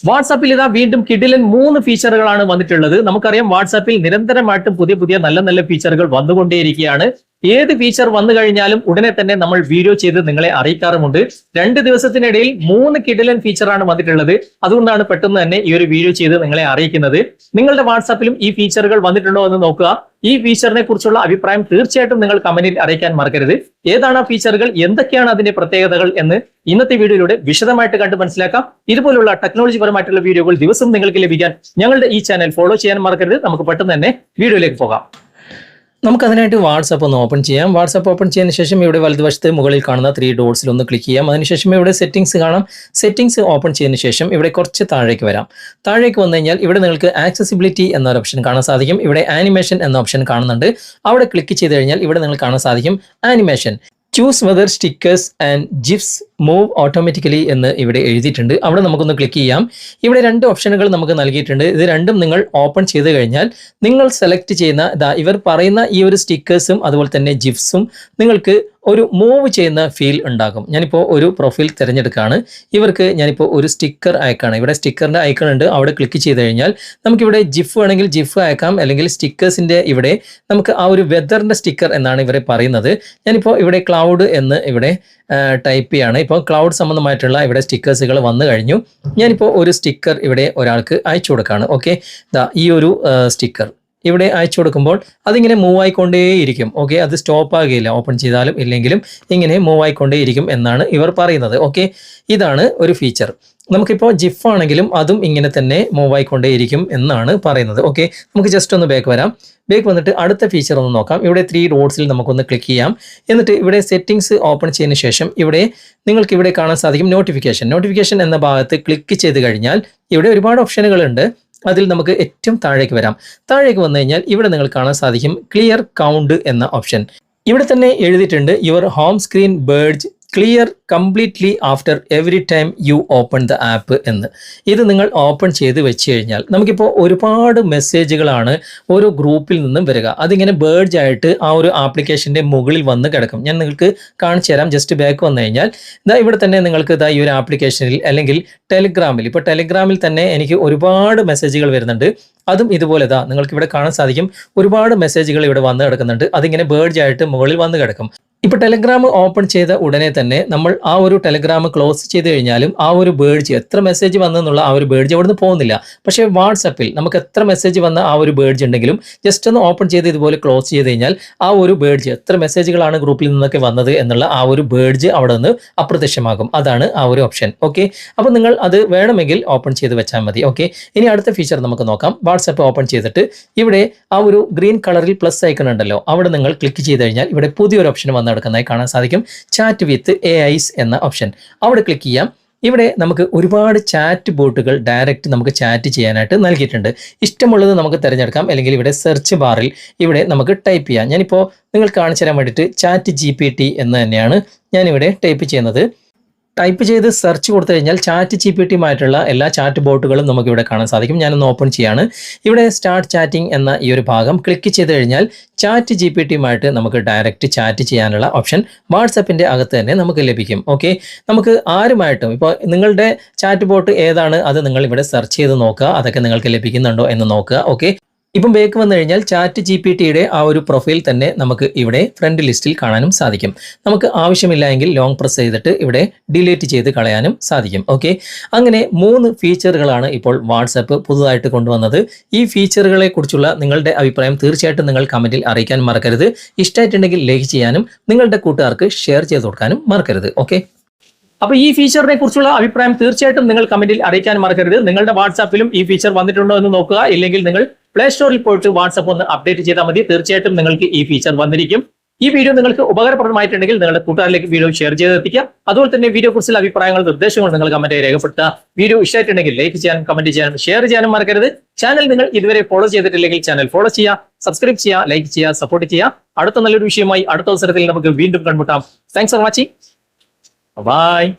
വാട്സാപ്പിൽ ഇതാ വീണ്ടും കിടിലൻ 3 ഫീച്ചറുകളാണ് വന്നിട്ടുള്ളത്. നമുക്കറിയാം വാട്സാപ്പിൽ നിരന്തരമായിട്ടും പുതിയ പുതിയ നല്ല നല്ല ഫീച്ചറുകൾ വന്നുകൊണ്ടേയിരിക്കുകയാണ്. ഏത് ഫീച്ചർ വന്നു കഴിഞ്ഞാലും ഉടനെ തന്നെ നമ്മൾ വീഡിയോ ചെയ്ത് നിങ്ങളെ അറിയിക്കാറുമുണ്ട്. 2 ദിവസത്തിനിടയിൽ 3 കിടിലൻ ഫീച്ചറാണ് വന്നിട്ടുള്ളത്. അതുകൊണ്ടാണ് പെട്ടെന്ന് തന്നെ ഈ ഒരു വീഡിയോ ചെയ്ത് നിങ്ങളെ അറിയിക്കുന്നത്. നിങ്ങളുടെ വാട്സാപ്പിലും ഈ ഫീച്ചറുകൾ വന്നിട്ടുണ്ടോ എന്ന് നോക്കുക. ഈ ഫീച്ചറിനെ കുറിച്ചുള്ള അഭിപ്രായം തീർച്ചയായിട്ടും നിങ്ങൾ കമന്റിൽ അറിയിക്കാൻ മറക്കരുത്. ഏതാണ് ആ ഫീച്ചറുകൾ, എന്തൊക്കെയാണ് അതിന്റെ പ്രത്യേകതകൾ എന്ന് ഇന്നത്തെ വീഡിയോയിലൂടെ വിശദമായിട്ട് കണ്ട് മനസ്സിലാക്കാം. ഇതുപോലുള്ള ടെക്നോളജി പരമായിട്ടുള്ള വീഡിയോകൾ ദിവസം നിങ്ങൾക്ക് ലഭിക്കാൻ ഞങ്ങളുടെ ഈ ചാനൽ ഫോളോ ചെയ്യാൻ മറക്കരുത്. നമുക്ക് പെട്ടെന്ന് തന്നെ വീഡിയോയിലേക്ക് പോകാം. നമുക്കതിനായിട്ട് വാട്സാപ്പ് ഒന്ന് ഓപ്പൺ ചെയ്യാം. വാട്സാപ്പ് ഓപ്പൺ ചെയ്തതിന് ശേഷം ഇവിടെ വലതുവശത്ത് മുകളിൽ കാണുന്ന 3 ഡോട്ട്സിൽ ഒന്ന് ക്ലിക്ക് ചെയ്യാം. അതിനുശേഷം ഇവിടെ സെറ്റിംഗ്സ് കാണാം. സെറ്റിംഗ്സ് ഓപ്പൺ ചെയ്തതിന് ശേഷം ഇവിടെ കുറച്ച് താഴേക്ക് വരാം. താഴേക്ക് വന്നു കഴിഞ്ഞാൽ ഇവിടെ നിങ്ങൾക്ക് ആക്സസിബിലിറ്റി എന്നൊരു ഓപ്ഷൻ കാണാൻ സാധിക്കും. ഇവിടെ ആനിമേഷൻ എന്ന ഓപ്ഷൻ കാണുന്നുണ്ട്. അവിടെ ക്ലിക്ക് ചെയ്ത് കഴിഞ്ഞാൽ ഇവിടെ നിങ്ങൾക്ക് കാണാൻ സാധിക്കും animation. Choose whether stickers and gifs move automatically എന്ന് ഇവിടെ എഴുതിയിട്ടുണ്ട്. അവിടെ നമുക്കൊന്ന് ക്ലിക്ക് ചെയ്യാം. ഇവിടെ 2 ഓപ്ഷനുകൾ നമുക്ക് നൽകിയിട്ടുണ്ട്. ഇത് രണ്ടും നിങ്ങൾ ഓപ്പൺ ചെയ്ത് കഴിഞ്ഞാൽ നിങ്ങൾ സെലക്ട് ചെയ്യുന്ന ഇവർ പറയുന്ന ഈ ഒരു സ്റ്റിക്കേഴ്സും അതുപോലെ തന്നെ ജിഫ്സും നിങ്ങൾക്ക് ഒരു മൂവ് ചെയ്യുന്ന ഫീൽ ഉണ്ടാകും. ഞാനിപ്പോൾ ഒരു പ്രൊഫൈൽ തിരഞ്ഞെടുക്കുകയാണ്. ഇവർക്ക് ഞാനിപ്പോൾ ഒരു സ്റ്റിക്കർ അയക്കാണ്. ഇവിടെ സ്റ്റിക്കറിൻ്റെ ഐക്കൺ ഉണ്ട്. അവിടെ ക്ലിക്ക് ചെയ്ത് കഴിഞ്ഞാൽ നമുക്കിവിടെ ജിഫ് വേണമെങ്കിൽ ജിഫ് അയക്കാം, അല്ലെങ്കിൽ സ്റ്റിക്കേഴ്സിൻ്റെ ഇവിടെ നമുക്ക് ആ ഒരു വെദറിൻ്റെ സ്റ്റിക്കർ എന്നാണ് ഇവരെ പറയുന്നത്. ഞാനിപ്പോൾ ഇവിടെ ക്ലൗഡ് എന്ന് ഇവിടെ ടൈപ്പ് ചെയ്യാണ്. ഇപ്പോൾ ക്ലൗഡ് സംബന്ധമായിട്ടുള്ള ഇവിടെ സ്റ്റിക്കേഴ്സുകൾ വന്നു കഴിഞ്ഞു. ഞാനിപ്പോൾ ഒരു സ്റ്റിക്കർ ഇവിടെ ഒരാൾക്ക് അയച്ചു കൊടുക്കുകയാണ്. ഓക്കെ, ഈ ഒരു സ്റ്റിക്കർ ഇവിടെ അയച്ചു കൊടുക്കുമ്പോൾ അതിങ്ങനെ മൂവ് ആയിക്കൊണ്ടേയിരിക്കും. ഓക്കെ, അത് സ്റ്റോപ്പ് ആകുകയില്ല. ഓപ്പൺ ചെയ്താലും ഇല്ലെങ്കിലും ഇങ്ങനെ മൂവ് ആയിക്കൊണ്ടേയിരിക്കും എന്നാണ് ഇവർ പറയുന്നത്. ഓക്കെ, ഇതാണ് ഒരു ഫീച്ചർ. നമുക്കിപ്പോൾ ജിഫ് ആണെങ്കിലും അതും ഇങ്ങനെ തന്നെ മൂവ് ആയിക്കൊണ്ടേയിരിക്കും എന്നാണ് പറയുന്നത്. ഓക്കെ, നമുക്ക് ജസ്റ്റ് ഒന്ന് ബാക്ക് വരാം. ബാക്ക് വന്നിട്ട് അടുത്ത ഫീച്ചർ ഒന്ന് നോക്കാം. ഇവിടെ 3 ഡോട്ട്സിൽ നമുക്കൊന്ന് ക്ലിക്ക് ചെയ്യാം. എന്നിട്ട് ഇവിടെ സെറ്റിംഗ്സ് ഓപ്പൺ ചെയ്തതിന് ശേഷം ഇവിടെ നിങ്ങൾക്ക് ഇവിടെ കാണാൻ സാധിക്കും നോട്ടിഫിക്കേഷൻ എന്ന ഭാഗത്ത് ക്ലിക്ക് ചെയ്ത് കഴിഞ്ഞാൽ ഇവിടെ ഒരുപാട് ഓപ്ഷനുകളുണ്ട്. അതിൽ നമുക്ക് ഏറ്റവും താഴേക്ക് വരാം. താഴേക്ക് വന്നു കഴിഞ്ഞാൽ ഇവിടെ നിങ്ങൾ കാണാൻ സാധിക്കും ക്ലിയർ കൗണ്ട് എന്ന ഓപ്ഷൻ. ഇവിടെ തന്നെ എഴുതിയിട്ടുണ്ട് your home screen birds clear completely after every time you open the app എന്ന്. ഇത് നിങ്ങൾ ഓപ്പൺ ചെയ്ത് വെച്ച് കഴിഞ്ഞാൽ നമുക്കിപ്പോൾ ഒരുപാട് മെസ്സേജുകളാണ് ഓരോ ഗ്രൂപ്പിൽ നിന്നും വരിക. അതിങ്ങനെ ബേർഡ്സ് ആയിട്ട് ആ ഒരു ആപ്ലിക്കേഷൻ്റെ മുകളിൽ വന്ന് കിടക്കും. ഞാൻ നിങ്ങൾക്ക് കാണിച്ചു തരാം. ജസ്റ്റ് ബാക്ക് വന്നു കഴിഞ്ഞാൽ ഇവിടെ തന്നെ നിങ്ങൾക്ക് ഈ ഒരു ആപ്ലിക്കേഷനിൽ അല്ലെങ്കിൽ ടെലിഗ്രാമിൽ, ഇപ്പോൾ ടെലിഗ്രാമിൽ തന്നെ എനിക്ക് ഒരുപാട് മെസ്സേജുകൾ വരുന്നുണ്ട്. അതും ഇതുപോലെ നിങ്ങൾക്ക് ഇവിടെ കാണാൻ സാധിക്കും ഒരുപാട് മെസ്സേജുകൾ ഇവിടെ വന്ന് കിടക്കുന്നുണ്ട്. അതിങ്ങനെ ബേർഡ്സ് ആയിട്ട് മുകളിൽ വന്ന് കിടക്കും. ഇപ്പോൾ ടെലിഗ്രാം ഓപ്പൺ ചെയ്ത ഉടനെ തന്നെ നമ്മൾ ആ ഒരു ടെലിഗ്രാം ക്ലോസ് ചെയ്ത് കഴിഞ്ഞാലും ആ ഒരു ബേർഡ്സ് എത്ര മെസ്സേജ് വന്നെന്നുള്ള ആ ഒരു ബേർഡ്സ് അവിടുന്ന് പോകുന്നില്ല. പക്ഷേ വാട്സാപ്പിൽ നമുക്ക് എത്ര മെസ്സേജ് വന്ന ആ ഒരു ബേർഡ്സ് ഉണ്ടെങ്കിലും ജസ്റ്റ് ഒന്ന് ഓപ്പൺ ചെയ്ത് ഇതുപോലെ ക്ലോസ് ചെയ്ത് കഴിഞ്ഞാൽ ആ ഒരു ബേർഡ്സ് എത്ര മെസ്സേജുകളാണ് ഗ്രൂപ്പിൽ നിന്നൊക്കെ വന്നത് എന്നുള്ള ആ ഒരു ബേർഡ്സ് അവിടെ നിന്ന് അപ്രത്യക്ഷമാകും. അതാണ് ആ ഒരു ഓപ്ഷൻ. ഓക്കെ, അപ്പോൾ നിങ്ങൾ അത് വേണമെങ്കിൽ ഓപ്പൺ ചെയ്ത് വെച്ചാൽ മതി. ഓക്കെ, ഇനി അടുത്ത ഫീച്ചർ നമുക്ക് നോക്കാം. വാട്സാപ്പ് ഓപ്പൺ ചെയ്തിട്ട് ഇവിടെ ആ ഒരു ഗ്രീൻ കളറിൽ പ്ലസ് ഐക്കൺ ഉണ്ടല്ലോ, അവിടെ നിങ്ങൾ ക്ലിക്ക് ചെയ്ത് കഴിഞ്ഞാൽ ഇവിടെ പുതിയൊരു ഓപ്ഷൻ നടക്കുന്നതായി കാണാൻ സാധിക്കും. ചാറ്റ് വിത്ത് AIs എന്ന ഓപ്ഷൻ. അവിടെ ക്ലിക്ക് ചെയ്യാം. ഇവിടെ നമുക്ക് ഒരുപാട് ചാറ്റ് ബോട്ടുകൾ ഡയറക്റ്റ് നമുക്ക് ചാറ്റ് ചെയ്യാനായിട്ട് നൽകിയിട്ടുണ്ട്. ഇഷ്ടമുള്ളത് നമുക്ക് തിരഞ്ഞെടുക്കാം, അല്ലെങ്കിൽ ഇവിടെ സെർച്ച് ബാറിൽ ഇവിടെ നമുക്ക് ടൈപ്പ് ചെയ്യാം. ഞാനിപ്പോൾ നിങ്ങൾ കാണിച്ചു തരാൻ വേണ്ടിയിട്ട് ചാറ്റ് GPT എന്ന് തന്നെയാണ് ഞാനിവിടെ ടൈപ്പ് ചെയ്യുന്നത്. ടൈപ്പ് ചെയ്ത് സെർച്ച് കൊടുത്തു കഴിഞ്ഞാൽ ചാറ്റ് GPTയുമായിട്ടുള്ള എല്ലാ ചാറ്റ് ബോട്ടുകളും നമുക്കിവിടെ കാണാൻ സാധിക്കും. ഞാനൊന്ന് ഓപ്പൺ ചെയ്യാണ്. ഇവിടെ സ്റ്റാർട്ട് ചാറ്റിംഗ് എന്ന ഈ ഒരു ഭാഗം ക്ലിക്ക് ചെയ്ത് കഴിഞ്ഞാൽ ചാറ്റ് GPTയുമായിട്ട് നമുക്ക് ഡയറക്റ്റ് ചാറ്റ് ചെയ്യാനുള്ള ഓപ്ഷൻ വാട്സാപ്പിൻ്റെ അകത്ത് തന്നെ നമുക്ക് ലഭിക്കും. ഓക്കെ, നമുക്ക് ആരുമായിട്ടും ഇപ്പോൾ നിങ്ങളുടെ ചാറ്റ് ബോട്ട് ഏതാണ് അത് നിങ്ങൾ ഇവിടെ സെർച്ച് ചെയ്ത് നോക്കുക. അതൊക്കെ നിങ്ങൾക്ക് ലഭിക്കുന്നുണ്ടോ എന്ന് നോക്കുക. ഓക്കെ, ഇപ്പം ബാക്ക് വന്നു കഴിഞ്ഞാൽ ചാറ്റ് GPTയുടെ ആ ഒരു പ്രൊഫൈൽ തന്നെ നമുക്ക് ഇവിടെ ഫ്രണ്ട് ലിസ്റ്റിൽ കാണാനും സാധിക്കും. നമുക്ക് ആവശ്യമില്ല എങ്കിൽ ലോങ് പ്രസ് ചെയ്തിട്ട് ഇവിടെ ഡിലീറ്റ് ചെയ്ത് കളയാനും സാധിക്കും. ഓക്കെ, അങ്ങനെ 3 ഫീച്ചറുകളാണ് ഇപ്പോൾ വാട്സാപ്പ് പുതുതായിട്ട് കൊണ്ടുവന്നത്. ഈ ഫീച്ചറുകളെ കുറിച്ചുള്ള നിങ്ങളുടെ അഭിപ്രായം തീർച്ചയായിട്ടും നിങ്ങൾ കമന്റിൽ അറിയിക്കാൻ മറക്കരുത്. ഇഷ്ടമായിട്ടുണ്ടെങ്കിൽ ലൈക്ക് ചെയ്യാനും നിങ്ങളുടെ കൂട്ടുകാർക്ക് ഷെയർ ചെയ്ത് കൊടുക്കാനും മറക്കരുത്. ഓക്കെ, അപ്പോൾ ഈ ഫീച്ചറിനെ കുറിച്ചുള്ള അഭിപ്രായം തീർച്ചയായിട്ടും നിങ്ങൾ കമന്റിൽ അറിയിക്കാൻ മറക്കരുത്. നിങ്ങളുടെ വാട്സാപ്പിലും ഈ ഫീച്ചർ വന്നിട്ടുണ്ടോ എന്ന് നോക്കുക. ഇല്ലെങ്കിൽ നിങ്ങൾ പ്ലേ സ്റ്റോറിൽ പോയിട്ട് വാട്സാപ്പ് ഒന്ന് അപ്ഡേറ്റ് ചെയ്താൽ മതി. തീർച്ചയായിട്ടും നിങ്ങൾക്ക് ഈ ഫീച്ചർ വന്നിരിക്കും. ഈ വീഡിയോ നിങ്ങൾക്ക് ഉപകാരപ്രദമായിട്ടുണ്ടെങ്കിൽ നിങ്ങളുടെ കൂട്ടുകാരിലേക്ക് വീഡിയോ ഷെയർ ചെയ്തെത്തിക്കുക. അതുപോലെ തന്നെ വീഡിയോ കുറിച്ചുള്ള അഭിപ്രായങ്ങൾ നിർദ്ദേശങ്ങൾ നിങ്ങൾ കമന്റായി രേഖപ്പെടുത്തുക. വീഡിയോ ഇഷ്ടമായിട്ടുണ്ടെങ്കിൽ ലൈക്ക് ചെയ്യാനും കമന്റ് ചെയ്യാനും ഷെയർ ചെയ്യാനും മറക്കരുത്. ചാനൽ നിങ്ങൾ ഇതുവരെ ഫോളോ ചെയ്തിട്ടില്ലെങ്കിൽ ചാനൽ ഫോളോ ചെയ്യുക, സബ്സ്ക്രൈബ് ചെയ്യുക, ലൈക്ക് ചെയ്യുക, സപ്പോർട്ട് ചെയ്യുക. അടുത്ത നല്ലൊരു വിഷയമായി അടുത്ത അവസരത്തിൽ നമുക്ക് വീണ്ടും കണ്ടുമുട്ടാം. Thanks for watching. Bye.